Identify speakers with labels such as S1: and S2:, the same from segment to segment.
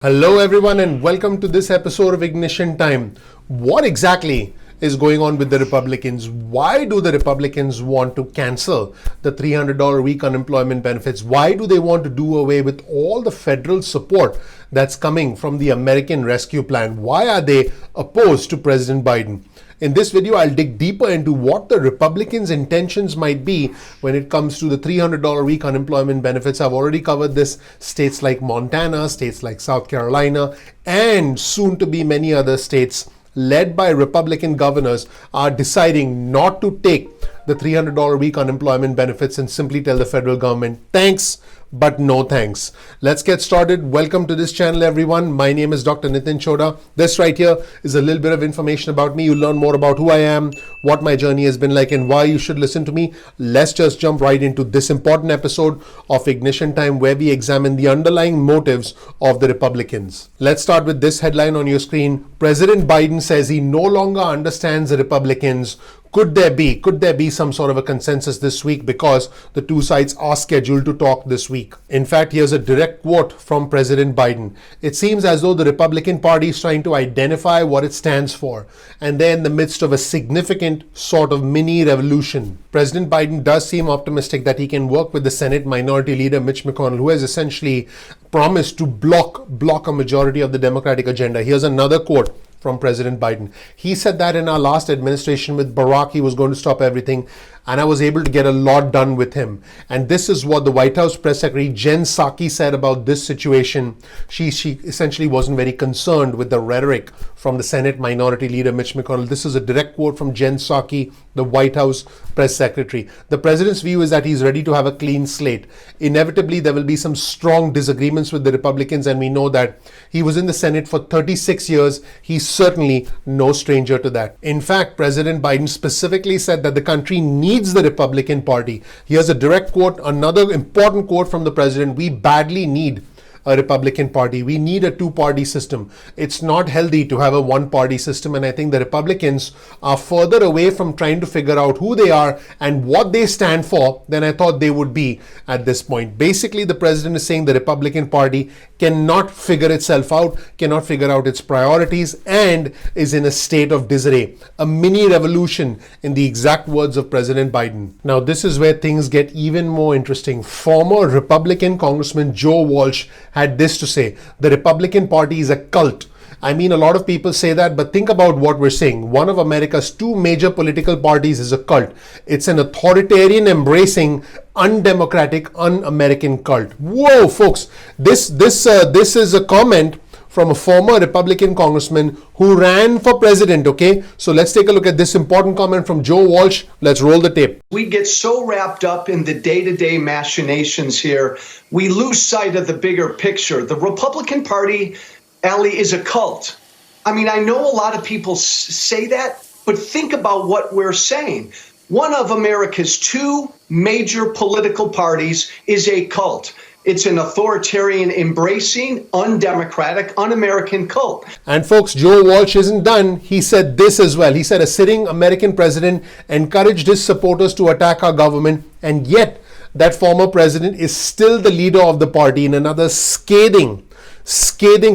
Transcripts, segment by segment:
S1: Hello, everyone, and welcome to this episode of Ignition Time. What exactly is going on with the Republicans? Why do the Republicans want to cancel the $300 a week unemployment benefits? Why do they want to do away with all the federal support that's coming from the American Rescue Plan? Why are they opposed to President Biden? In this video, I'll dig deeper into what the Republicans' intentions might be when it comes to the $300 a week unemployment benefits. I've already covered this. States like Montana, states like South Carolina, and soon to be many other states led by Republican governors are deciding not to take the $300 a week unemployment benefits and simply tell the federal government, thanks, but no thanks. Let's get started. Welcome to this channel, everyone. My name is Dr. Nitin Chhoda. This right here is a little bit of information about me. You'll learn more about who I am, what my journey has been like, and why you should listen to me. Let's just jump right into this important episode of Ignition Time, where we examine the underlying motives of the Republicans. Let's start with this headline on your screen. President Biden says he no longer understands the Republicans. Could there be some sort of a consensus this week, because the two sides are scheduled to talk this week? In fact, here's a direct quote from President Biden. It seems as though the Republican Party is trying to identify what it stands for, and they're in the midst of a significant sort of mini revolution. President Biden does seem optimistic that he can work with the Senate Minority Leader Mitch McConnell, who has essentially promised to block a majority of the Democratic agenda. Here's another quote from President Biden. He said that in our last administration with Barack, he was going to stop everything, and I was able to get a lot done with him. And this is what the White House Press Secretary Jen Psaki said about this situation. She essentially wasn't very concerned with the rhetoric from the Senate Minority Leader Mitch McConnell. This is a direct quote from Jen Psaki, the White House Press Secretary. The president's view is that he's ready to have a clean slate. Inevitably, there will be some strong disagreements with the Republicans, and we know that he was in the Senate for 36 years. He's certainly no stranger to that. In fact, President Biden specifically said that the country needs the Republican Party. Here's a direct quote, another important quote from the president. We badly need a Republican Party. We need a two-party system. It's not healthy to have a one-party system, and I think the Republicans are further away from trying to figure out who they are and what they stand for than I thought they would be at this point. Basically, the president is saying the Republican Party cannot figure itself out, cannot figure out its priorities, and is in a state of disarray. A mini revolution, in the exact words of President Biden. Now, this is where things get even more interesting. Former Republican Congressman Joe Walsh had this to say: the Republican Party is a cult. I mean, a lot of people say that, but think about what we're saying. One of America's two major political parties is a cult. It's an authoritarian, embracing, undemocratic, un-American cult. Whoa, folks! This is a comment from a former Republican congressman who ran for president, okay? So let's take a look at this important comment from Joe Walsh. Let's roll the tape.
S2: We get so wrapped up in the day-to-day machinations here, we lose sight of the bigger picture. The Republican Party, Ali, is a cult. I mean, I know a lot of people say that, but think about what we're saying. One of America's two major political parties is a cult. It's an authoritarian, embracing, undemocratic, un-American cult.
S1: And folks, Joe Walsh isn't done. He said this as well. He said a sitting American president encouraged his supporters to attack our government, and yet that former president is still the leader of the party, in another scathing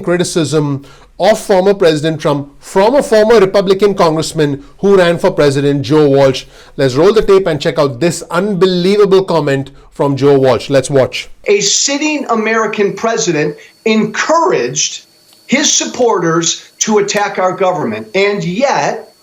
S1: criticism of former President Trump from a former Republican congressman who ran for president, Joe Walsh. Let's roll the tape and check out this unbelievable comment from Joe Walsh. Let's watch.
S2: A sitting American president encouraged his supporters to attack our government, and yet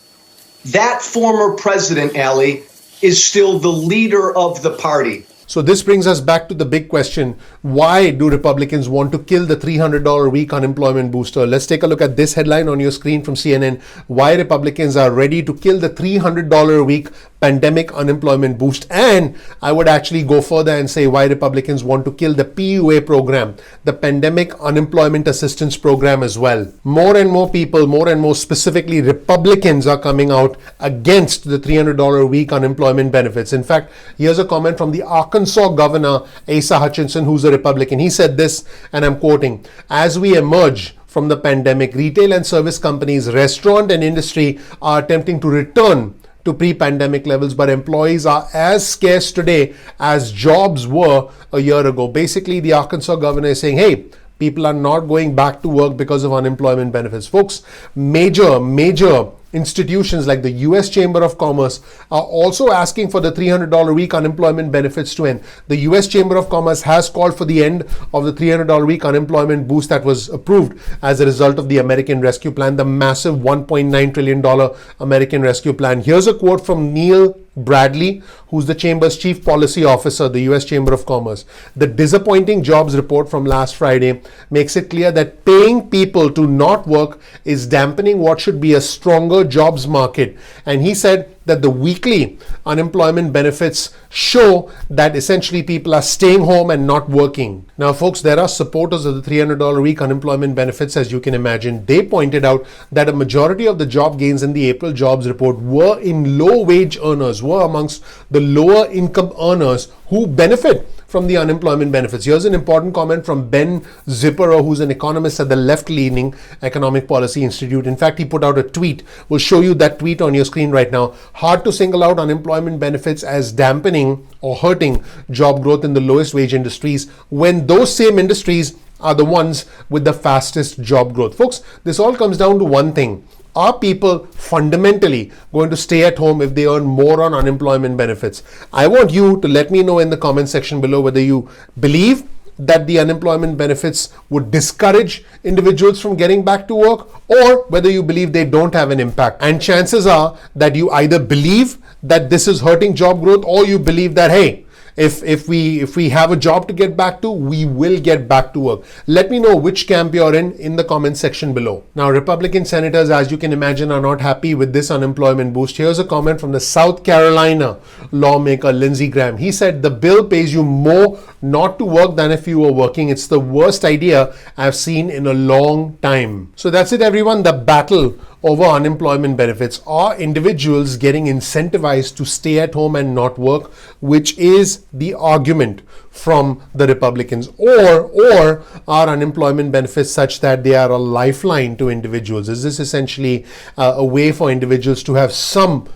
S2: that former president, Ali, is still the leader of the party.
S1: So this brings us back to the big question. Why do Republicans want to kill the $300 a week unemployment booster? Let's take a look at this headline on your screen from CNN. Why Republicans are ready to kill the $300 a week pandemic unemployment boost. And I would actually go further and say why Republicans want to kill the PUA program, the Pandemic Unemployment Assistance Program as well. More and more people, more and more specifically Republicans, are coming out against the $300 a week unemployment benefits. In fact, here's a comment from the Arkansas Governor Asa Hutchinson, who's a Republican. He said this, and I'm quoting, "As we emerge from the pandemic, retail and service companies, restaurant and industry are attempting to return to pre-pandemic levels, but employees are as scarce today as jobs were a year ago." Basically, the Arkansas governor is saying, hey, people are not going back to work because of unemployment benefits. Folks, major institutions like the US Chamber of Commerce are also asking for the $300 a week unemployment benefits to end. The US Chamber of Commerce has called for the end of the $300 a week unemployment boost that was approved as a result of the American Rescue Plan, the massive $1.9 trillion American Rescue Plan. Here's a quote from Neil Bradley, who's the Chamber's Chief Policy Officer, the US Chamber of Commerce. The disappointing jobs report from last Friday makes it clear that paying people to not work is dampening what should be a stronger jobs market. And he said that the weekly unemployment benefits show that essentially people are staying home and not working. Now, folks, there are supporters of the $300 a week unemployment benefits, as you can imagine. They pointed out that a majority of the job gains in the April jobs report were in low wage earners, were amongst the lower income earners who benefit from the unemployment benefits. Here's an important comment from Ben Zipperer, who's an economist at the left-leaning Economic Policy Institute. In fact, he put out a tweet. We'll show you that tweet on your screen right now. Hard to single out unemployment benefits as dampening or hurting job growth in the lowest wage industries when those same industries are the ones with the fastest job growth. Folks, this all comes down to one thing. Are people fundamentally going to stay at home if they earn more on unemployment benefits? I want you to let me know in the comment section below whether you believe that the unemployment benefits would discourage individuals from getting back to work, or whether you believe they don't have an impact. And chances are that you either believe that this is hurting job growth, or you believe that, hey, if we have a job to get back to, we will get back to work. Let me know which camp you're in the comment section below. Now, Republican senators, as you can imagine, are not happy with this unemployment boost. Here's a comment from the South Carolina lawmaker Lindsey Graham. He said, the bill pays you more not to work than if you were working. It's the worst idea I've seen in a long time. So that's it, everyone. The battle over unemployment benefits. Are individuals getting incentivized to stay at home and not work, which is the argument from the Republicans, or are unemployment benefits such that they are a lifeline to individuals? Is this essentially a way for individuals to have some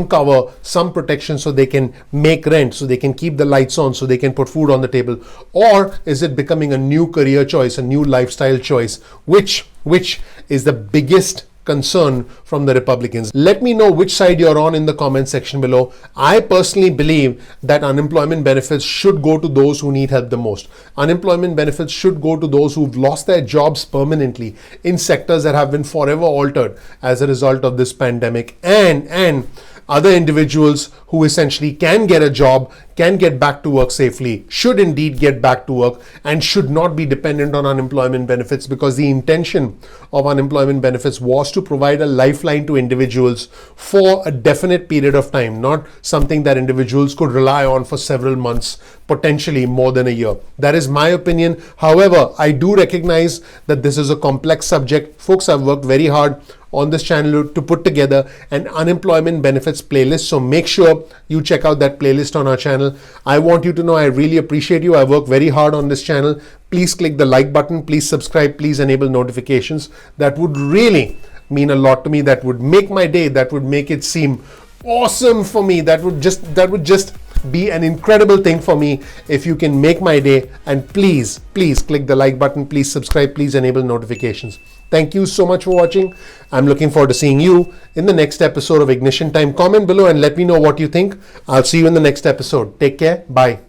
S1: cover, some protection, so they can make rent, so they can keep the lights on, so they can put food on the table? Or is it becoming a new career choice, a new lifestyle choice, which is the biggest concern from the Republicans? Let me know which side you're on in the comment section below. I personally believe that unemployment benefits should go to those who need help the most. Unemployment benefits should go to those who've lost their jobs permanently in sectors that have been forever altered as a result of this pandemic, and other individuals who essentially can get a job, can get back to work safely, should indeed get back to work and should not be dependent on unemployment benefits, because the intention of unemployment benefits was to provide a lifeline to individuals for a definite period of time, not something that individuals could rely on for several months, potentially more than a year. That is my opinion. However, I do recognize that this is a complex subject. Folks, I've worked very hard on this channel to put together an unemployment benefits playlist, so make sure you check out that playlist on our channel. I want you to know I really appreciate you. I work very hard on this channel. Please click the like button, please subscribe, please enable notifications. That would really mean a lot to me. That would make my day. That would make it seem awesome for me. That would just be an incredible thing for me if you can make my day. And please click the like button, please subscribe, please enable notifications. Thank you so much for watching. I'm looking forward to seeing you in the next episode of Ignition Time. Comment below and let me know what you think. I'll see you in the next episode. Take care. Bye.